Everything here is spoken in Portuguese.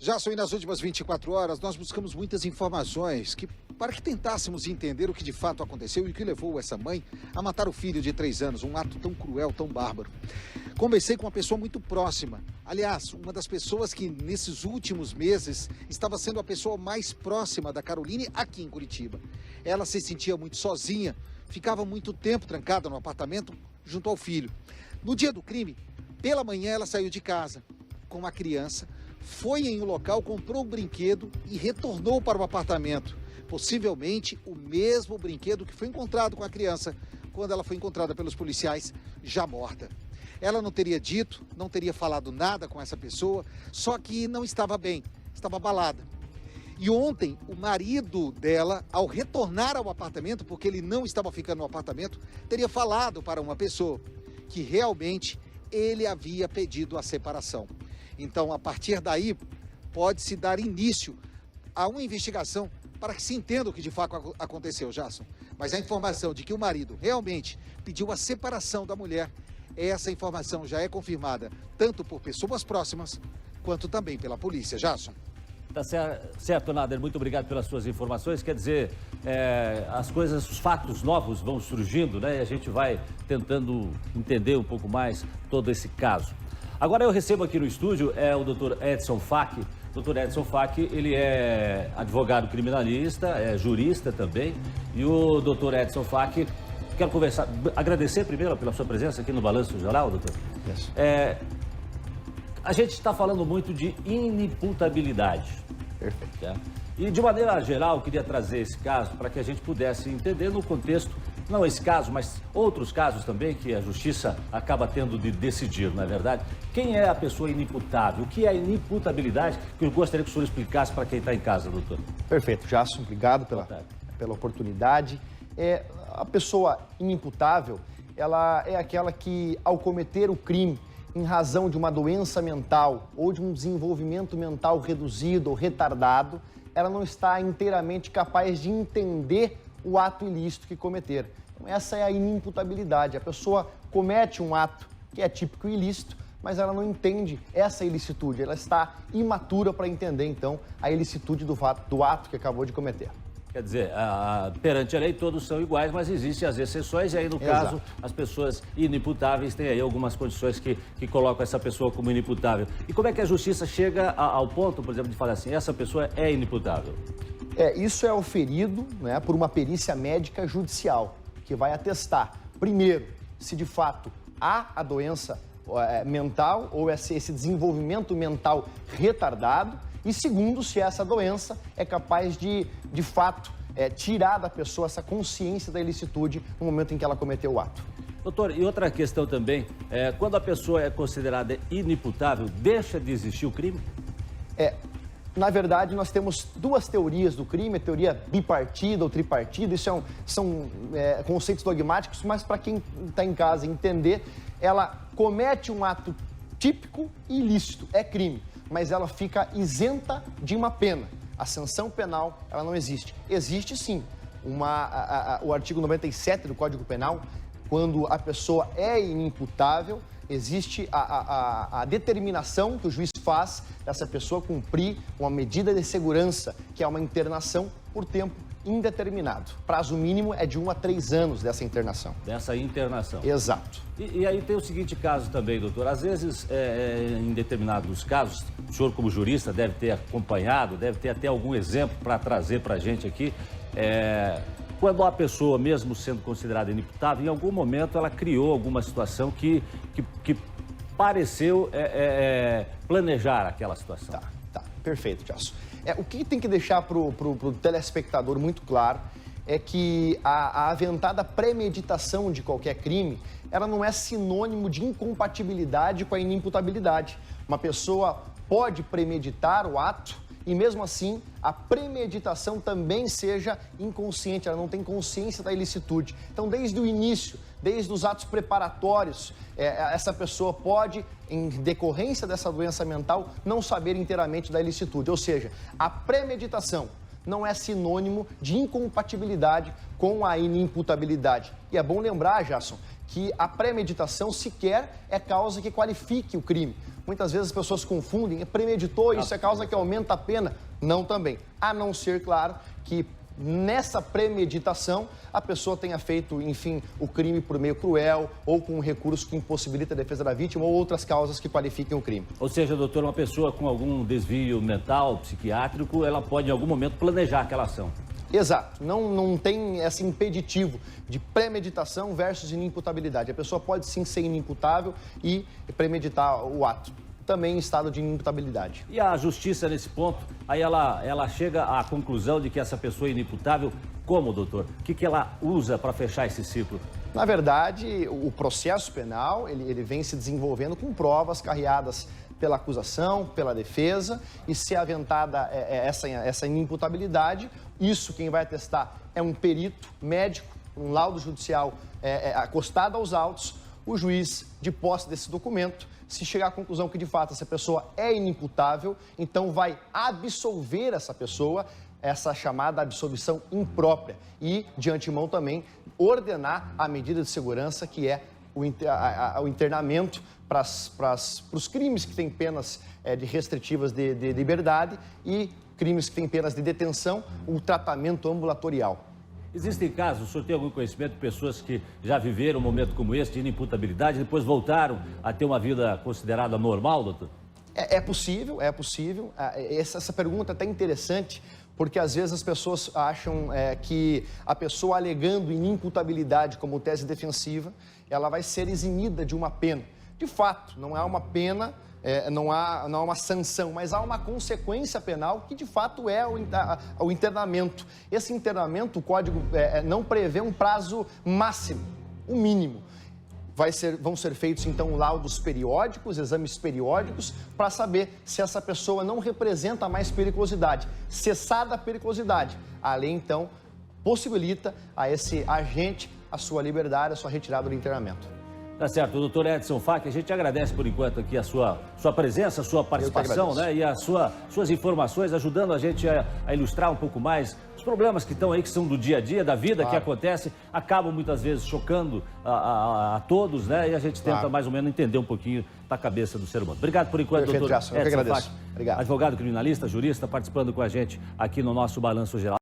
Já só nas últimas 24 horas, nós buscamos muitas informações para que tentássemos entender o que de fato aconteceu e o que levou essa mãe a matar o filho de 3 anos, um ato tão cruel, tão bárbaro. Conversei com uma pessoa muito próxima, aliás, uma das pessoas que nesses últimos meses estava sendo a pessoa mais próxima da Caroline aqui em Curitiba. Ela se sentia muito sozinha, ficava muito tempo trancada no apartamento junto ao filho. No dia do crime, pela manhã ela saiu de casa com uma criança, foi em um local, comprou um brinquedo e retornou para o apartamento. Possivelmente o mesmo brinquedo que foi encontrado com a criança quando ela foi encontrada pelos policiais já morta. Ela não teria dito, não teria falado nada com essa pessoa, só que não estava bem, estava abalada. E ontem, o marido dela, ao retornar ao apartamento, porque ele não estava ficando no apartamento, teria falado para uma pessoa que realmente ele havia pedido a separação. Então, a partir daí, pode-se dar início a uma investigação para que se entenda o que de fato aconteceu, Jasson. Mas a informação de que o marido realmente pediu a separação da mulher, essa informação já é confirmada tanto por pessoas próximas, quanto também pela polícia, Jasson. Tá certo, Nader, muito obrigado pelas suas informações. Quer dizer, as coisas, os fatos novos vão surgindo, né? E a gente vai tentando entender um pouco mais todo esse caso. Agora eu recebo aqui no estúdio o Dr. Edson Facchi. Dr. Edson Facchi, ele é advogado criminalista, é jurista também. E o Dr. Edson Facchi, quero agradecer primeiro pela sua presença aqui no Balanço Geral, doutor. Isso. A gente está falando muito de inimputabilidade. Perfeito. Tá? E de maneira geral, eu queria trazer esse caso para que a gente pudesse entender no contexto, não esse caso, mas outros casos também que a justiça acaba tendo de decidir, não é verdade? Quem é a pessoa inimputável? O que é a inimputabilidade? Que eu gostaria que o senhor explicasse para quem está em casa, doutor. Perfeito, Jasson, obrigado pela oportunidade. A pessoa inimputável, ela é aquela que, ao cometer o crime, em razão de uma doença mental ou de um desenvolvimento mental reduzido ou retardado, ela não está inteiramente capaz de entender o ato ilícito que cometer. Então, essa é a inimputabilidade. A pessoa comete um ato que é típico ilícito, mas ela não entende essa ilicitude. Ela está imatura para entender, então, a ilicitude do ato que acabou de cometer. Quer dizer, perante a lei todos são iguais, mas existem as exceções e aí, no caso, as pessoas inimputáveis têm aí algumas condições que colocam essa pessoa como inimputável. E como é que a justiça chega ao ponto, por exemplo, de falar assim, essa pessoa é inimputável? Isso é oferido, né, por uma perícia médica judicial, que vai atestar, primeiro, se de fato há a doença mental ou esse desenvolvimento mental retardado, e segundo, se essa doença é capaz de fato, tirar da pessoa essa consciência da ilicitude no momento em que ela cometeu o ato. Doutor, e outra questão também, quando a pessoa é considerada inimputável, deixa de existir o crime? Na verdade, nós temos duas teorias do crime, a teoria bipartida ou tripartida, isso são conceitos dogmáticos, mas para quem está em casa entender, ela comete um ato típico e ilícito, é crime, mas ela fica isenta de uma pena. A sanção penal, ela não existe. Existe sim o artigo 97 do Código Penal, quando a pessoa é inimputável, existe a determinação que o juiz faz dessa pessoa cumprir uma medida de segurança, que é uma internação por tempo indeterminado. Prazo mínimo é de 1 a 3 anos dessa internação. Dessa internação. Exato. E aí tem o seguinte caso também, doutor. Às vezes, em determinados casos, o senhor como jurista deve ter acompanhado, deve ter até algum exemplo para trazer para a gente aqui. Quando a pessoa, mesmo sendo considerada inimputável, em algum momento ela criou alguma situação que pareceu planejar aquela situação. Tá. Perfeito, Tiago. O que tem que deixar para o telespectador muito claro é que a aventada premeditação de qualquer crime, ela não é sinônimo de incompatibilidade com a inimputabilidade. Uma pessoa pode premeditar o ato e, mesmo assim, a premeditação também seja inconsciente, ela não tem consciência da ilicitude. Então, desde o início, desde os atos preparatórios, essa pessoa pode, em decorrência dessa doença mental, não saber inteiramente da ilicitude. Ou seja, a premeditação não é sinônimo de incompatibilidade com a inimputabilidade. E é bom lembrar, Jasson, que a premeditação sequer é causa que qualifique o crime. muitas vezes as pessoas confundem, premeditou, isso é causa que aumenta a pena. Não também, a não ser, claro, que nessa premeditação a pessoa tenha feito, enfim, o crime por meio cruel ou com um recurso que impossibilita a defesa da vítima ou outras causas que qualifiquem o crime. Ou seja, doutor, uma pessoa com algum desvio mental, psiquiátrico, ela pode em algum momento planejar aquela ação. Exato, não tem esse impeditivo de premeditação versus inimputabilidade. A pessoa pode sim ser inimputável e premeditar o ato, também em estado de inimputabilidade. E a justiça nesse ponto, aí ela chega à conclusão de que essa pessoa é inimputável, como, doutor? O que ela usa para fechar esse ciclo? Na verdade, o processo penal, ele vem se desenvolvendo com provas carreadas pela acusação, pela defesa, e se aventada essa inimputabilidade, isso quem vai atestar é um perito médico, um laudo judicial acostado aos autos, o juiz, de posse desse documento, se chegar à conclusão que de fato essa pessoa é inimputável, então vai absolver essa pessoa, essa chamada absolvição imprópria, e de antemão também ordenar a medida de segurança que é o internamento para os crimes que têm penas de restritivas de liberdade e crimes que têm penas de detenção, o tratamento ambulatorial. Existem casos, o senhor tem algum conhecimento de pessoas que já viveram um momento como esse de inimputabilidade e depois voltaram a ter uma vida considerada normal, doutor? É possível, é possível. Essa pergunta é até interessante, porque às vezes as pessoas acham que a pessoa alegando inimputabilidade como tese defensiva, ela vai ser eximida de uma pena. De fato, não há uma pena, não há uma sanção, mas há uma consequência penal que de fato é o internamento. Esse internamento, o código não prevê um prazo máximo, o mínimo. Vão ser feitos, então, laudos periódicos, exames periódicos, para saber se essa pessoa não representa mais periculosidade. Cessada a periculosidade, a lei, então, possibilita a esse agente a sua liberdade, a sua retirada do internamento. Tá certo, doutor Edson Facchi, a gente agradece por enquanto aqui a sua presença, a sua participação, né? E as suas informações, ajudando a gente a ilustrar um pouco mais os problemas que estão aí, que são do dia a dia, da vida, que acontece, acabam muitas vezes chocando a todos, né? E a gente tenta mais ou menos entender um pouquinho da cabeça do ser humano. Obrigado por enquanto, doutor Edson Facchi. Facchi, advogado criminalista, jurista, participando com a gente aqui no nosso Balanço Geral.